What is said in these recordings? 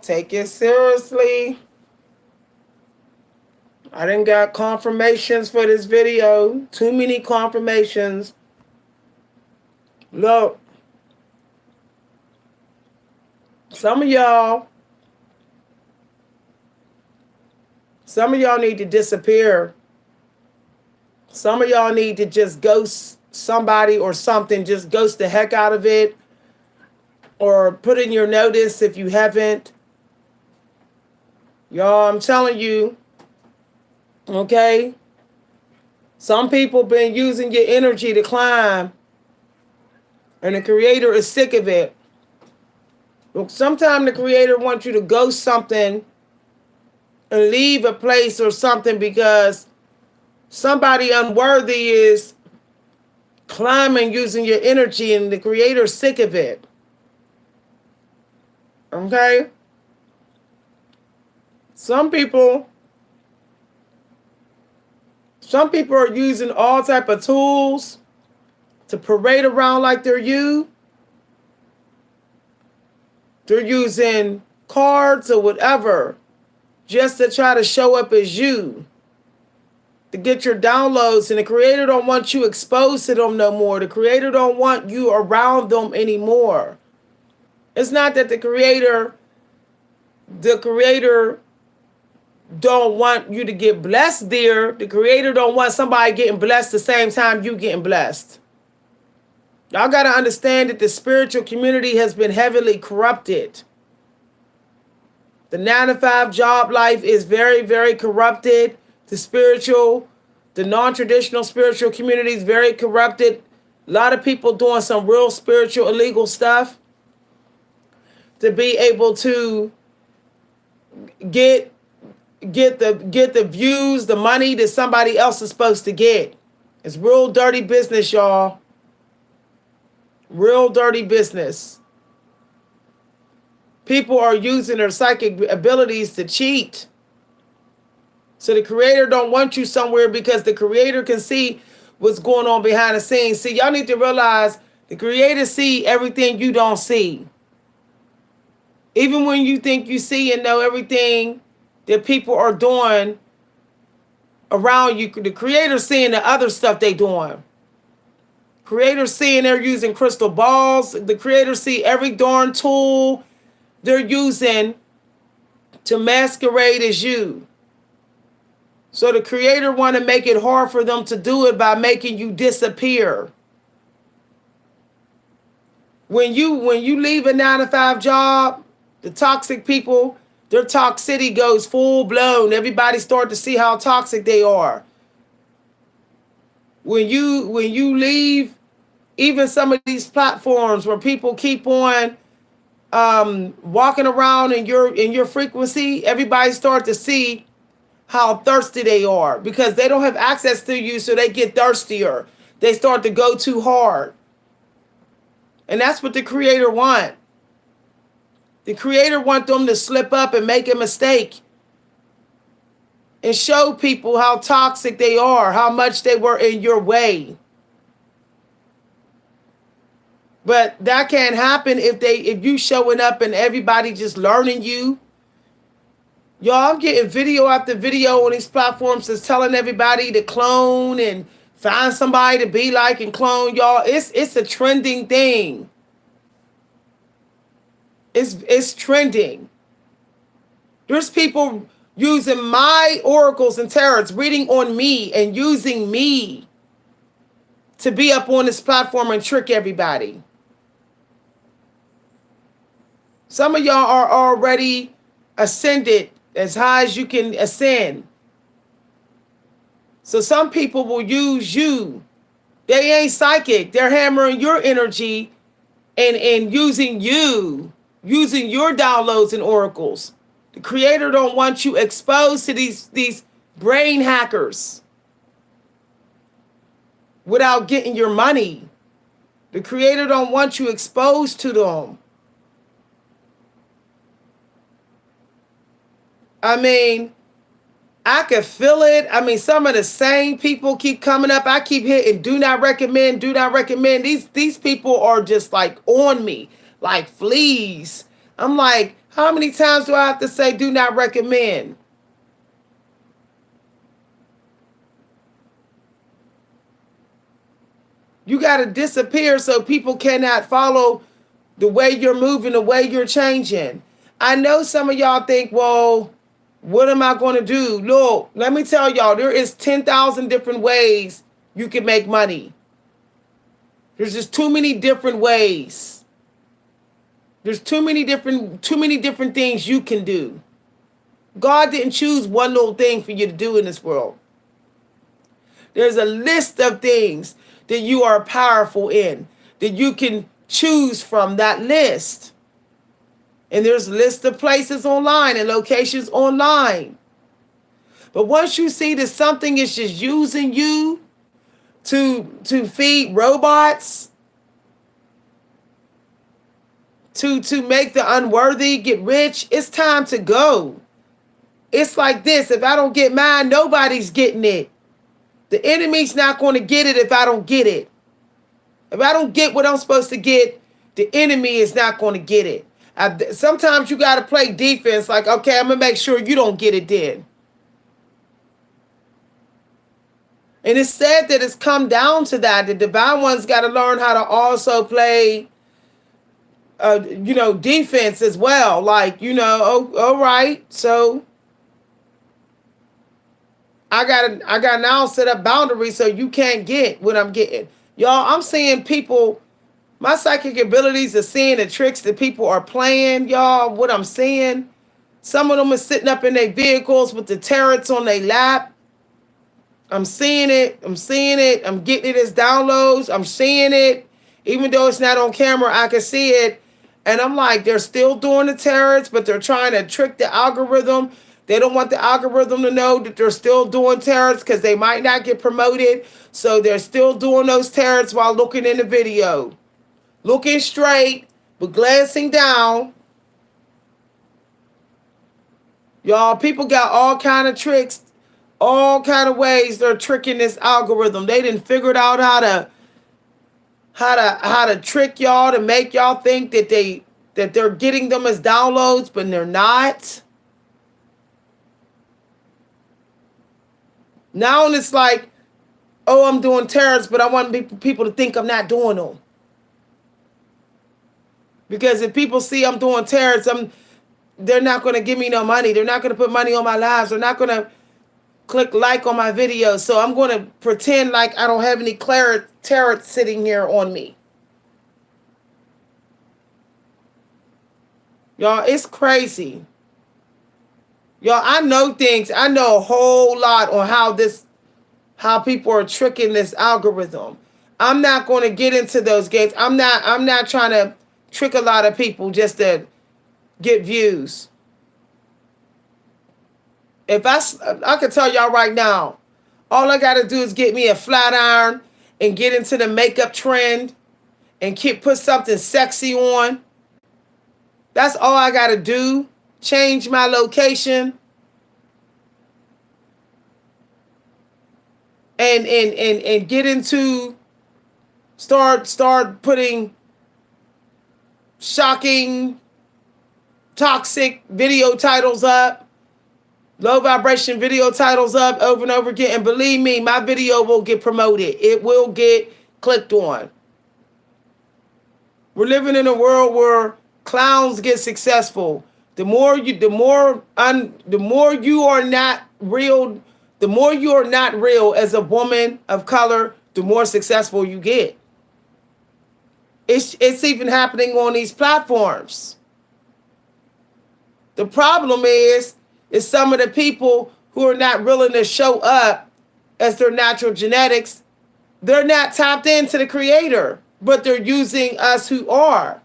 Take it seriously. I done got confirmations for this video. Too many confirmations. Look, some of y'all need to disappear. Some of y'all need to just ghost somebody or something. Just ghost the heck out of it. Or put in your notice if you haven't. Y'all, I'm telling you. Okay? Some people been using your energy to climb. And the creator is sick of it. Look, sometimes the creator wants you to ghost something and leave a place or something because somebody unworthy is climbing using your energy and the creator is sick of it. Okay? Some people are using all type of tools to parade around like they're you. They're using cards or whatever just to try to show up as you, to get your downloads. And the creator don't want you exposed to them no more. The creator don't want you around them anymore. It's not that the creator don't want you to get blessed there. The creator don't want somebody getting blessed the same time you getting blessed. Y'all got to understand that the spiritual community has been heavily corrupted. The 9-to-5 job life is very, very corrupted. The non-traditional spiritual community is very corrupted. A lot of people doing some real spiritual illegal stuff to be able to get the views, the money that somebody else is supposed to get. It's real dirty business, y'all. Real dirty business. People are using their psychic abilities to cheat. So the creator don't want you somewhere because the creator can see what's going on behind the scenes. See, y'all need to realize the creator see everything you don't see. Even when you think you see and know everything that people are doing around you, the creator's seeing the other stuff they doing. Creators seeing they're using crystal balls. The creators see every darn tool they're using to masquerade as you. So the creator want to make it hard for them to do it by making you disappear. When you leave a 9-to-5 job, the toxic people, their toxicity goes full blown. Everybody start to see how toxic they are. When you leave even some of these platforms where people keep on walking around in your frequency, everybody start to see how thirsty they are because they don't have access to you, so they get thirstier. They start to go too hard. And that's what the creator want. The creator want them to slip up and make a mistake and show people how toxic they are, how much they were in your way. But that can't happen if you showing up and everybody just learning you. Y'all, I'm getting video after video on these platforms that's telling everybody to clone and find somebody to be like and clone. Y'all, it's a trending thing. It's trending. There's people using my oracles and tarots, reading on me and using me to be up on this platform and trick everybody. Some of y'all are already ascended as high as you can ascend. So some people will use you. They ain't psychic. They're hammering your energy and using you, using your downloads and oracles. The creator don't want you exposed to these brain hackers without getting your money. The creator don't want you exposed to them. I mean, I could feel it. I mean, some of the same people keep coming up. I keep hitting do not recommend, do not recommend. These people are just like on me, like fleas. I'm like, How many times do I have to say do not recommend? You got to disappear so people cannot follow the way you're moving, the way you're changing. I know some of y'all think, well, what am I going to do? Look, let me tell y'all, there is 10,000 different ways you can make money. There's just too many different ways. There's too many different things you can do. God didn't choose one little thing for you to do in this world. There's a list of things that you are powerful in, that you can choose from that list. And there's a list of places online and locations online. But once you see that something is just using you to feed robots, to make the unworthy get rich, it's time to go. It's like this. If I don't get mine, nobody's getting it. The enemy's not going to get it if I don't get it. If I don't get what I'm supposed to get, the enemy is not going to get it. Sometimes you got to play defense. Like, okay, I'm going to make sure you don't get it then. And it's sad that it's come down to that. The divine ones got to learn how to also play, defense as well. Like, all right, so I got now set up boundaries so you can't get what I'm getting. Y'all, I'm seeing people, my psychic abilities are seeing the tricks that people are playing, y'all, what I'm seeing. Some of them are sitting up in their vehicles with the tarots on their lap. I'm seeing it. I'm getting it as downloads. I'm seeing it. Even though it's not on camera, I can see it. And I'm like, they're still doing the tarots, but they're trying to trick the algorithm. They don't want the algorithm to know that they're still doing tarots because they might not get promoted. So they're still doing those tarots while looking in the video. Looking straight, but glancing down. Y'all, people got all kind of tricks, all kind of ways they're tricking this algorithm. They didn't figure out how to trick y'all to make y'all think that they're getting them as downloads, but they're not. Now it's like, oh, I'm doing tarots, but I want people to think I'm not doing them. Because if people see I'm doing tarots, they're not going to give me no money. They're not going to put money on my lives. They're not going to click like on my videos. So I'm going to pretend like I don't have any tarot sitting here on me. Y'all, it's crazy. Y'all, I know things. I know a whole lot on how people are tricking this algorithm. I'm not going to get into those games. I'm not trying to trick a lot of people just to get views. If I could tell y'all right now, all I got to do is get me a flat iron and get into the makeup trend and put something sexy on. That's all I got to do. Change my location. And get into start putting shocking, toxic video titles up, low vibration video titles up over and over again. And believe me, my video will get promoted. It will get clicked on. We're living in a world where clowns get successful. The more you are not real, the more you are not real as a woman of color, the more successful you get. It's even happening on these platforms. The problem is some of the people who are not willing to show up as their natural genetics, they're not tapped into the creator, but they're using us who are.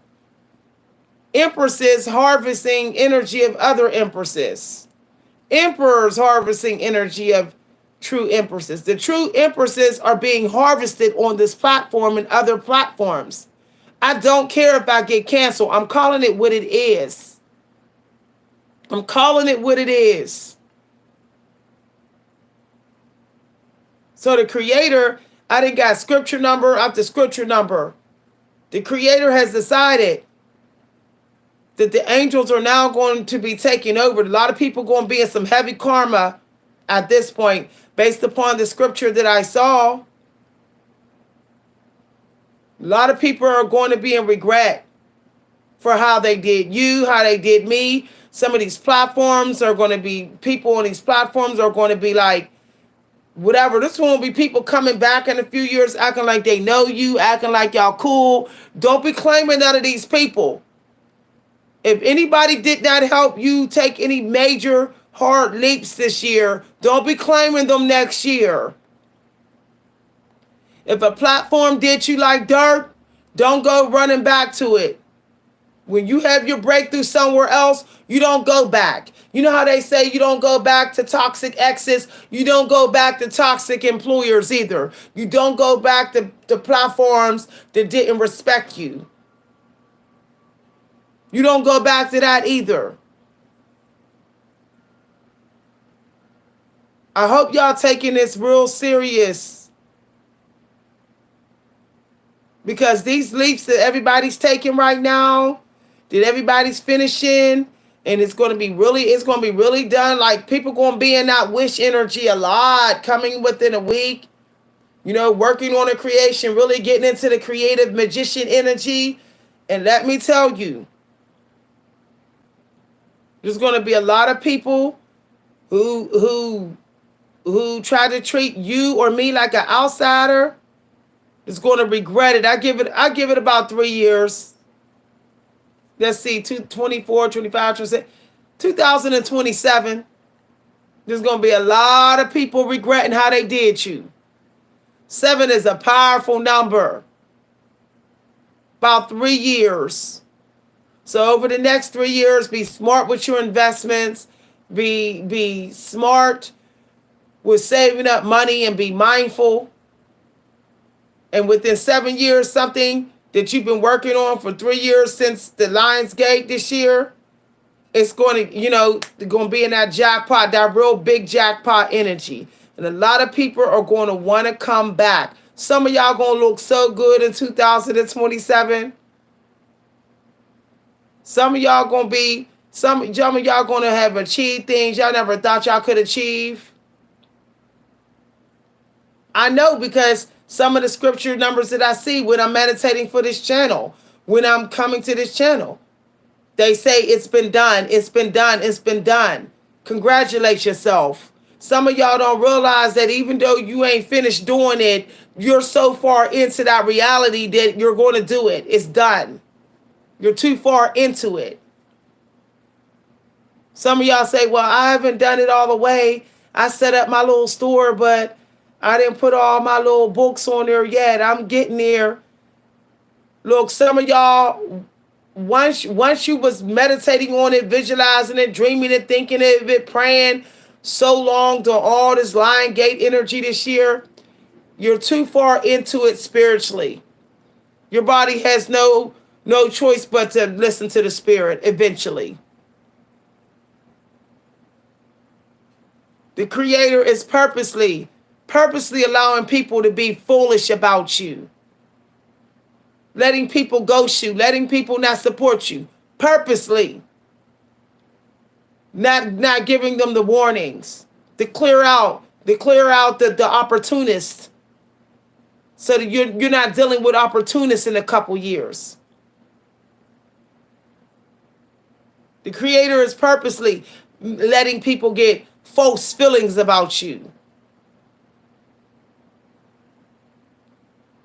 Empresses harvesting energy of other empresses. Emperors harvesting energy of true empresses. The true empresses are being harvested on this platform and other platforms. I don't care if I get canceled. I'm calling it what it is. I'm calling it what it is. So the creator, I done got scripture number after scripture number. The creator has decided that the angels are now going to be taking over. A lot of people going to be in some heavy karma at this point, based upon the scripture that I saw. A lot of people are going to be in regret for how they did you, how they did me. Some of these platforms are going to be, people on these platforms are going to be like, whatever. This one will be people coming back in a few years acting like they know you, acting like y'all cool. Don't be claiming none of these people. If anybody did not help you take any major hard leaps this year, don't be claiming them next year. If a platform did you like dirt, don't go running back to it. When you have your breakthrough somewhere else, you don't go back. You know how they say you don't go back to toxic exes? You don't go back to toxic employers either. You don't go back to platforms that didn't respect you. You don't go back to that either. I hope y'all taking this real serious, because these leaps that everybody's taking right now, that everybody's finishing, and it's going to be really done. Like, people going to be in that wish energy a lot, coming within a week, working on a creation, really getting into the creative magician energy. And let me tell you, there's going to be a lot of people who try to treat you or me like an outsider. Is going to regret it. I give it about 3 years. Let's see, 24, 25, 26, 2027. There's going to be a lot of people regretting how they did you. 7 is a powerful number. About 3 years. So over the next 3 years, be smart with your investments. Be smart with saving up money and be mindful. And within 7 years, something that you've been working on for 3 years since the Lions Gate this year, it's going to be in that jackpot, that real big jackpot energy. And a lot of people are going to want to come back. Some of y'all going to look so good in 2027. Some of y'all going to have achieved things y'all never thought y'all could achieve. I know, because some of the scripture numbers that I see when I'm meditating for this channel, when I'm coming to this channel, they say it's been done, it's been done, it's been done. Congratulate yourself. Some of y'all don't realize that even though you ain't finished doing it, you're so far into that reality that you're going to do it. It's done. You're too far into it. Some of y'all say, well, I haven't done it all the way. I set up my little store, but I didn't put all my little books on there yet. I'm getting there. Look, some of y'all, once you was meditating on it, visualizing it, dreaming it, thinking of it, praying so long to all this Lion Gate energy this year, you're too far into it spiritually. Your body has no choice but to listen to the spirit eventually. The Creator is purposely allowing people to be foolish about you. Letting people ghost you, letting people not support you. Purposely. Not giving them the warnings. To clear out the opportunists. So that you're not dealing with opportunists in a couple years. The Creator is purposely letting people get false feelings about you.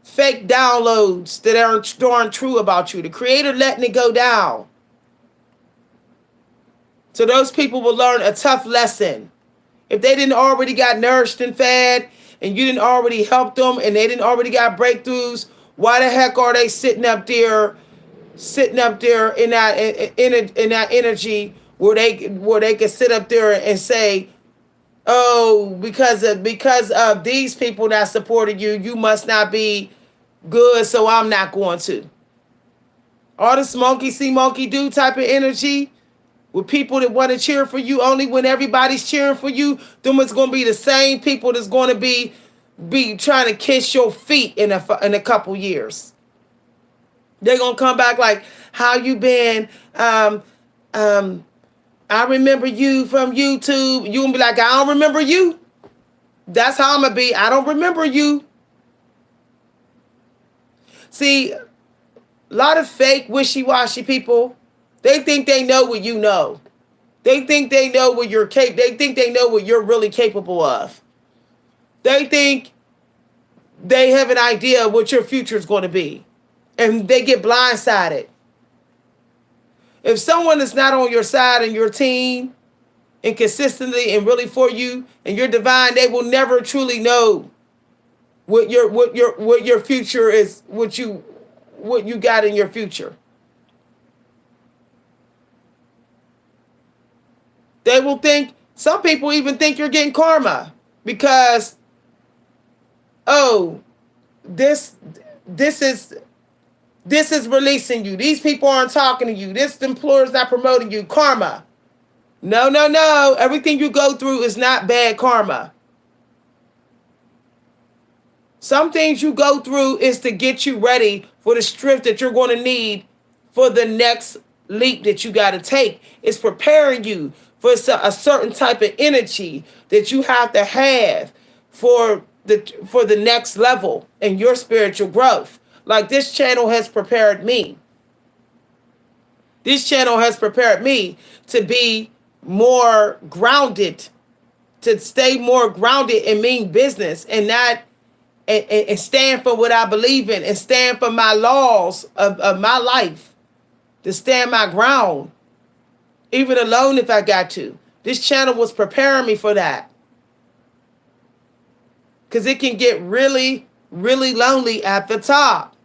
Fake downloads that aren't true about you. The Creator letting it go down. So those people will learn a tough lesson. If they didn't already got nourished and fed, and you didn't already help them, and they didn't already got breakthroughs, why the heck are they sitting up there in that energy where they can sit up there and say, oh, because of these people that supported you, you must not be good, so I'm not going to. All this monkey see, monkey do type of energy with people that want to cheer for you only when everybody's cheering for you, them it's going to be the same people that's going to be trying to kiss your feet in a couple years. They're gonna come back like, how you been? Um, I remember you from YouTube. You gonna be like, I don't remember you. That's how I'm gonna be. I don't remember you. See, a lot of fake, wishy-washy people, they think they know what you know. They think they know what you're they think they know what you're really capable of. They think they have an idea of what your future is going to be. And they get blindsided. If someone is not on your side and your team and consistently and really for you and you're divine, they will never truly know what your future is, what you got in your future. They will think, some people even think you're getting karma because, oh, this is releasing you. These people aren't talking to you. This employer's not promoting you. Karma. No, no, no. Everything you go through is not bad karma. Some things you go through is to get you ready for the strength that you're going to need for the next leap that you got to take. It's preparing you for a certain type of energy that you have to have for the next level in your spiritual growth. Like this channel has prepared me. This channel has prepared me to be more grounded, to stay more grounded and mean business and not and stand for what I believe in and stand for my laws of my life, to stand my ground, even alone if I got to. This channel was preparing me for that. Because it can get really, really lonely at the top.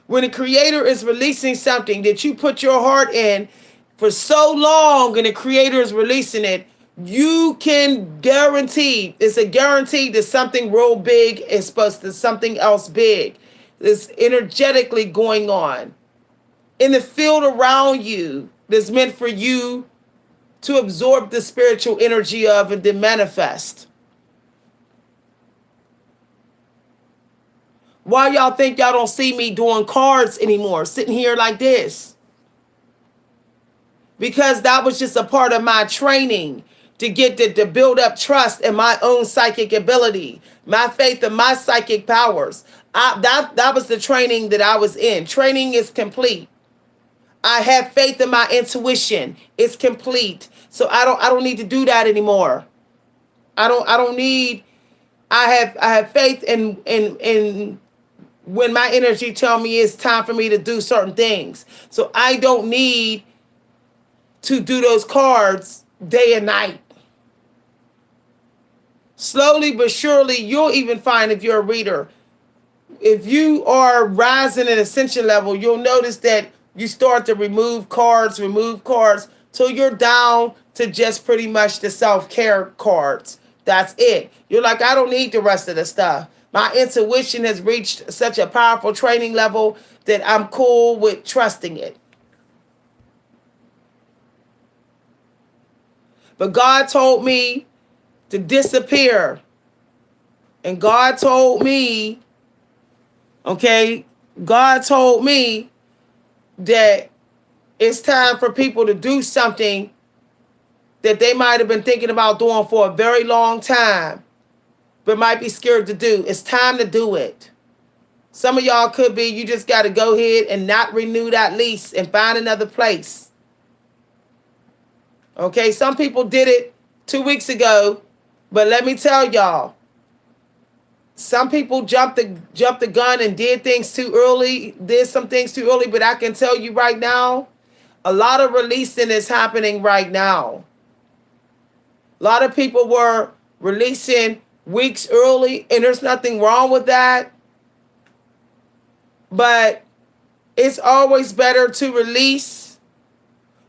When the creator is releasing something that you put your heart in for so long and the creator is releasing it, you can guarantee, it's a guarantee that something real big is supposed to, something else big is energetically going on in the field around you that's meant for you to absorb the spiritual energy of and then manifest. Why y'all think y'all don't see me doing cards anymore, sitting here like this? Because that was just a part of my training to get to build up trust in my own psychic ability, my faith in my psychic powers. That was the training that I was in. Training is complete. I have faith in my intuition. It's complete. So I don't need to do that anymore. I don't need. I have faith in when my energy tell me it's time for me to do certain things. So I don't need to do those cards day and night. Slowly but surely, you'll even find, if you're a reader, if you are rising in ascension level, you'll notice that you start to remove cards, till you're down to just pretty much the self-care cards. That's it. You're like, I don't need the rest of the stuff. My intuition has reached such a powerful training level that I'm cool with trusting it. But God told me to disappear. And God told me, okay, God told me that it's time for people to do something that they might have been thinking about doing for a very long time, but might be scared to do. It's time to do it. Some of y'all could be, you just got to go ahead and not renew that lease and find another place. Okay, some people did it 2 weeks ago, but let me tell y'all, some people jumped the gun and did some things too early, but I can tell you right now, a lot of releasing is happening right now. A lot of people were releasing weeks early, and there's nothing wrong with that. But it's always better to release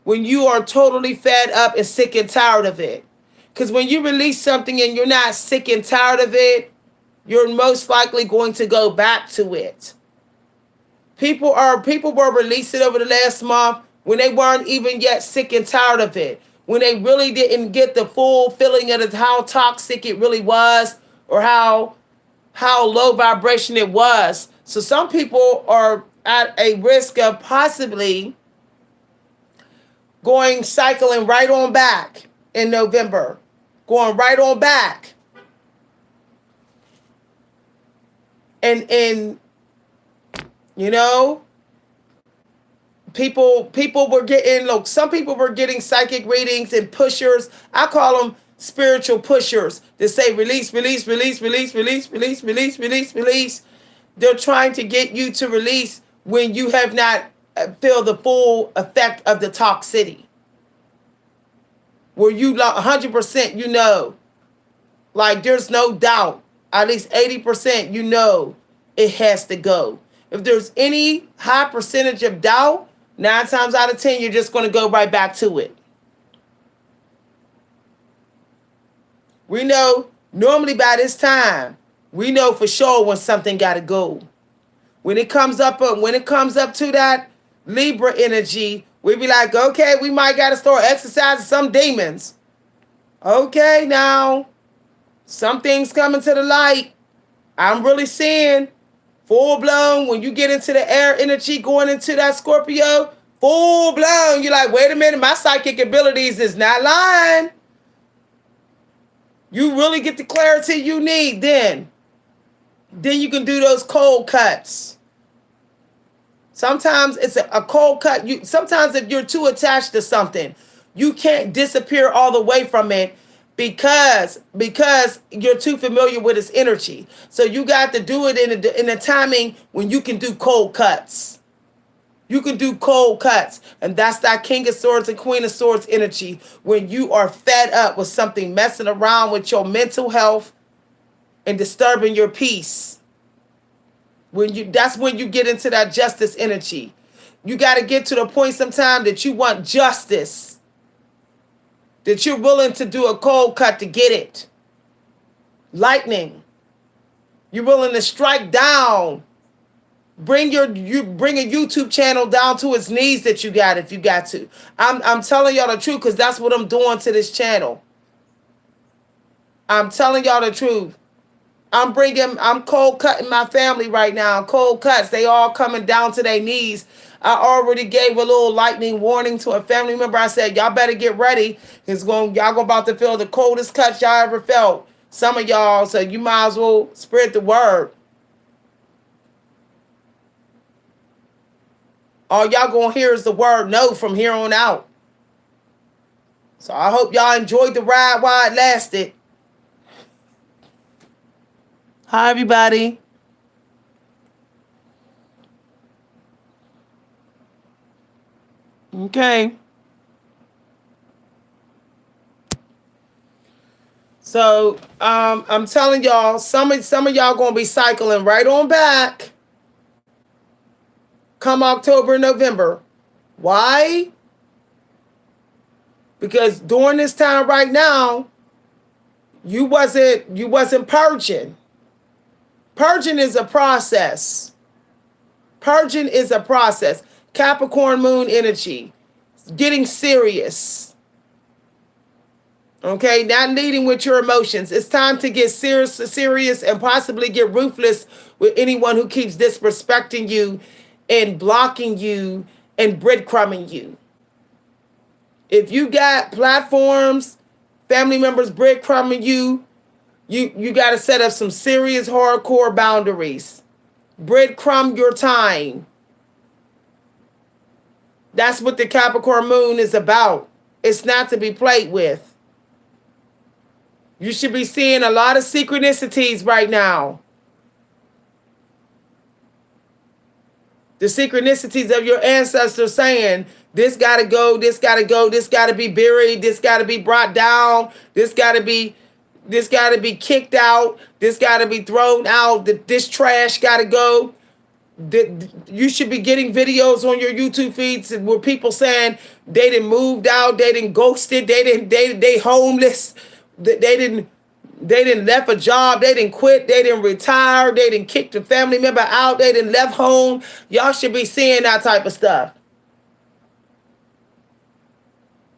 when you are totally fed up and sick and tired of it. Because when you release something and you're not sick and tired of it, you're most likely going to go back to it. People were releasing over the last month when they weren't even yet sick and tired of it. When they really didn't get the full feeling of how toxic it really was, or how low vibration it was. So some people are at a risk of possibly going cycling right on back in November, going right on back. And you know, people were getting, look, some people were getting psychic readings and pushers. I call them spiritual pushers that say release, release, release, release, release, release, release, release, release. They're trying to get you to release when you have not feel the full effect of the toxicity. Where you 100%, you know, like there's no doubt, at least 80%, you know, it has to go. If there's any high percentage of doubt, 9 times out of 10, you're just going to go right back to it. We know normally by this time, we know for sure when something got to go. When it comes up to that Libra energy, we be like, okay, we might got to start exercising some demons. Okay, now some things coming to the light. I'm really seeing full blown when you get into the air energy going into that Scorpio, full blown. You're like, wait a minute, my psychic abilities is not lying. You really get the clarity you need then. Then you can do those cold cuts. Sometimes it's a cold cut. Sometimes if you're too attached to something, you can't disappear all the way from it because you're too familiar with its energy. So you got to do it in a timing when you can do cold cuts. You can do cold cuts. And that's that King of Swords and Queen of Swords energy when you are fed up with something messing around with your mental health and disturbing your peace. That's when you get into that justice energy. You got to get to the point sometime that you want justice. That you're willing to do a cold cut to get it. Lightning. You're willing to strike down. Bring a YouTube channel down to its knees that you got if you got to. I'm telling y'all the truth because that's what I'm doing to this channel. I'm telling y'all the truth. I'm cold cutting my family right now. Cold cuts. They all coming down to their knees. I already gave a little lightning warning to a family member. I said, y'all better get ready. Y'all about to feel the coldest cuts y'all ever felt. Some of y'all, so you might as well spread the word. All y'all gonna hear is the word no from here on out. So I hope y'all enjoyed the ride while it lasted. Hi, everybody. Okay. So I'm telling y'all, some of y'all gonna be cycling right on back come October and November. Why? Because during this time right now, you wasn't purging. Purging is a process. Purging is a process. Capricorn moon energy. Getting serious. Okay, not leading with your emotions. It's time to get serious and possibly get ruthless with anyone who keeps disrespecting you and blocking you and breadcrumbing you. If you got platforms, family members breadcrumbing you, you got to set up some serious hardcore boundaries. Breadcrumb your time. That's what the Capricorn moon is about. It's not to be played with. You should be seeing a lot of synchronicities right now. The synchronicities of your ancestors saying, this got to go, this got to go, this got to be buried, this got to be brought down, this got to be kicked out, this got to be thrown out, this trash got to go. You should be getting videos on your YouTube feeds where people saying they didn't moved out, they didn't ghosted, they homeless, they didn't left a job, they didn't quit, they didn't retire, they didn't kick the family member out, they didn't left home. Y'all should be seeing that type of stuff.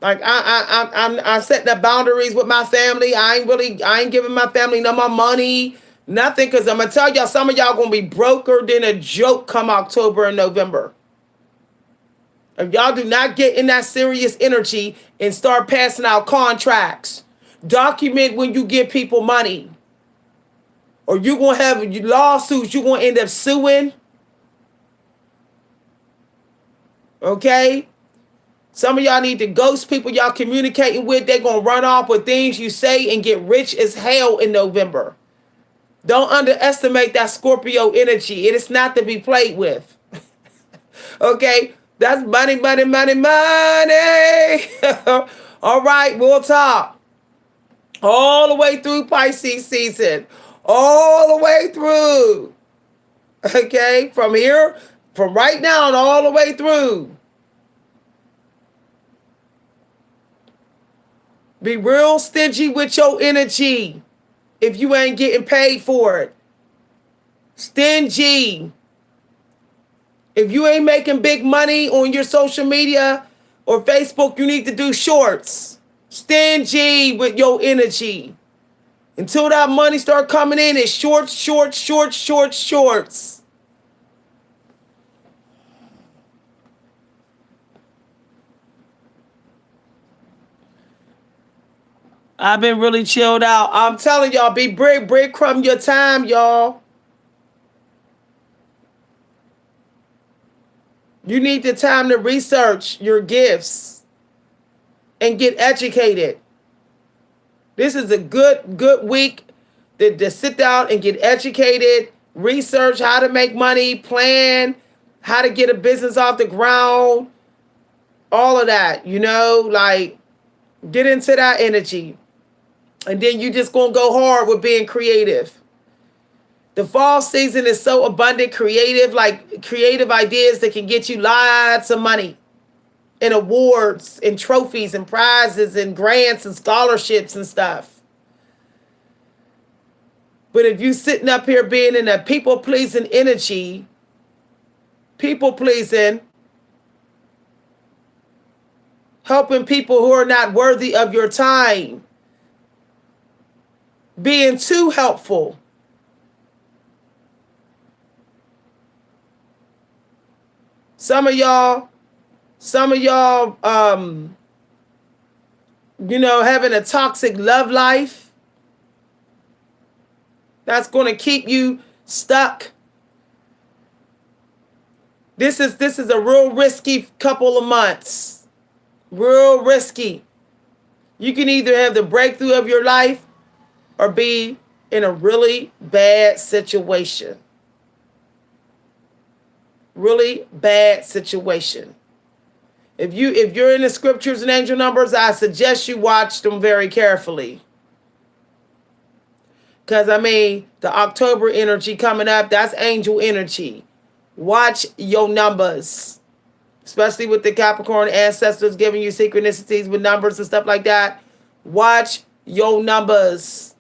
Like I'm setting up boundaries with my family. I ain't giving my family no more money. Nothing, because I'm going to tell y'all, some of y'all going to be broker than a joke come October and November. If y'all do not get in that serious energy and start passing out contracts, document when you give people money, or you're going to have lawsuits, you're going to end up suing. Okay? Some of y'all need to ghost people y'all communicating with. They're going to run off with things you say and get rich as hell in November. Don't underestimate that Scorpio energy. It is not to be played with. Okay? That's money, money, money, money. All right, we'll talk. All the way through Pisces season. All the way through. Okay? From here, from right now and all the way through. Be real stingy with your energy if you ain't getting paid for it. Stingy. If you ain't making big money on your social media or Facebook, you need to do shorts. Stingy with your energy. Until that money start coming in, it's shorts, shorts, shorts, shorts, shorts. I've been really chilled out. I'm telling y'all, be breadcrumb your time, y'all. You need the time to research your gifts and get educated. This is a good week to sit down and get educated, research how to make money, plan how to get a business off the ground, all of that, like get into that energy. And then you just going to go hard with being creative. The fall season is so abundant, creative ideas that can get you lots of money and awards and trophies and prizes and grants and scholarships and stuff. But if you sitting up here being in a people-pleasing energy, people-pleasing, helping people who are not worthy of your time, being too helpful, some of y'all, having a toxic love life that's going to keep you stuck. This is a real risky couple of months. Real risky. You can either have the breakthrough of your life or be in a really bad situation. Really bad situation. If you're in the scriptures and angel numbers, I suggest you watch them very carefully. Because, the October energy coming up, that's angel energy. Watch your numbers. Especially with the Capricorn ancestors giving you synchronicities with numbers and stuff like that. Watch your numbers.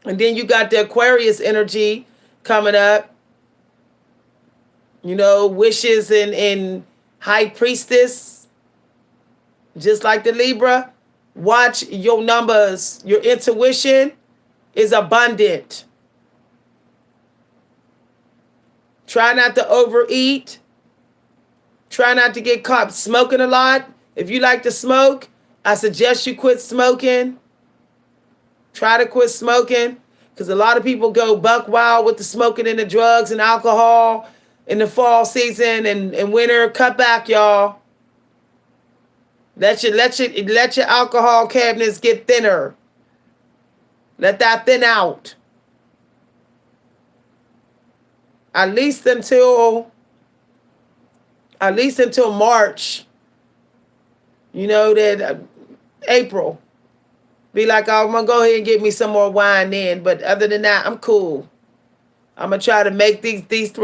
And then you got the Aquarius energy coming up. Wishes and High Priestess. Just like the Libra. Watch your numbers. Your intuition is abundant. Try not to overeat. Try not to get caught smoking a lot. If you like to smoke, I suggest you quit smoking. Try to quit smoking. Because a lot of people go buck wild with the smoking and the drugs and alcohol in the fall season and winter. Cut back, y'all. Let your alcohol cabinets get thinner. Let that thin out. At least until March. April. Be like, oh, I'm going to go ahead and get me some more wine then. But other than that, I'm cool. I'm going to try to make these 3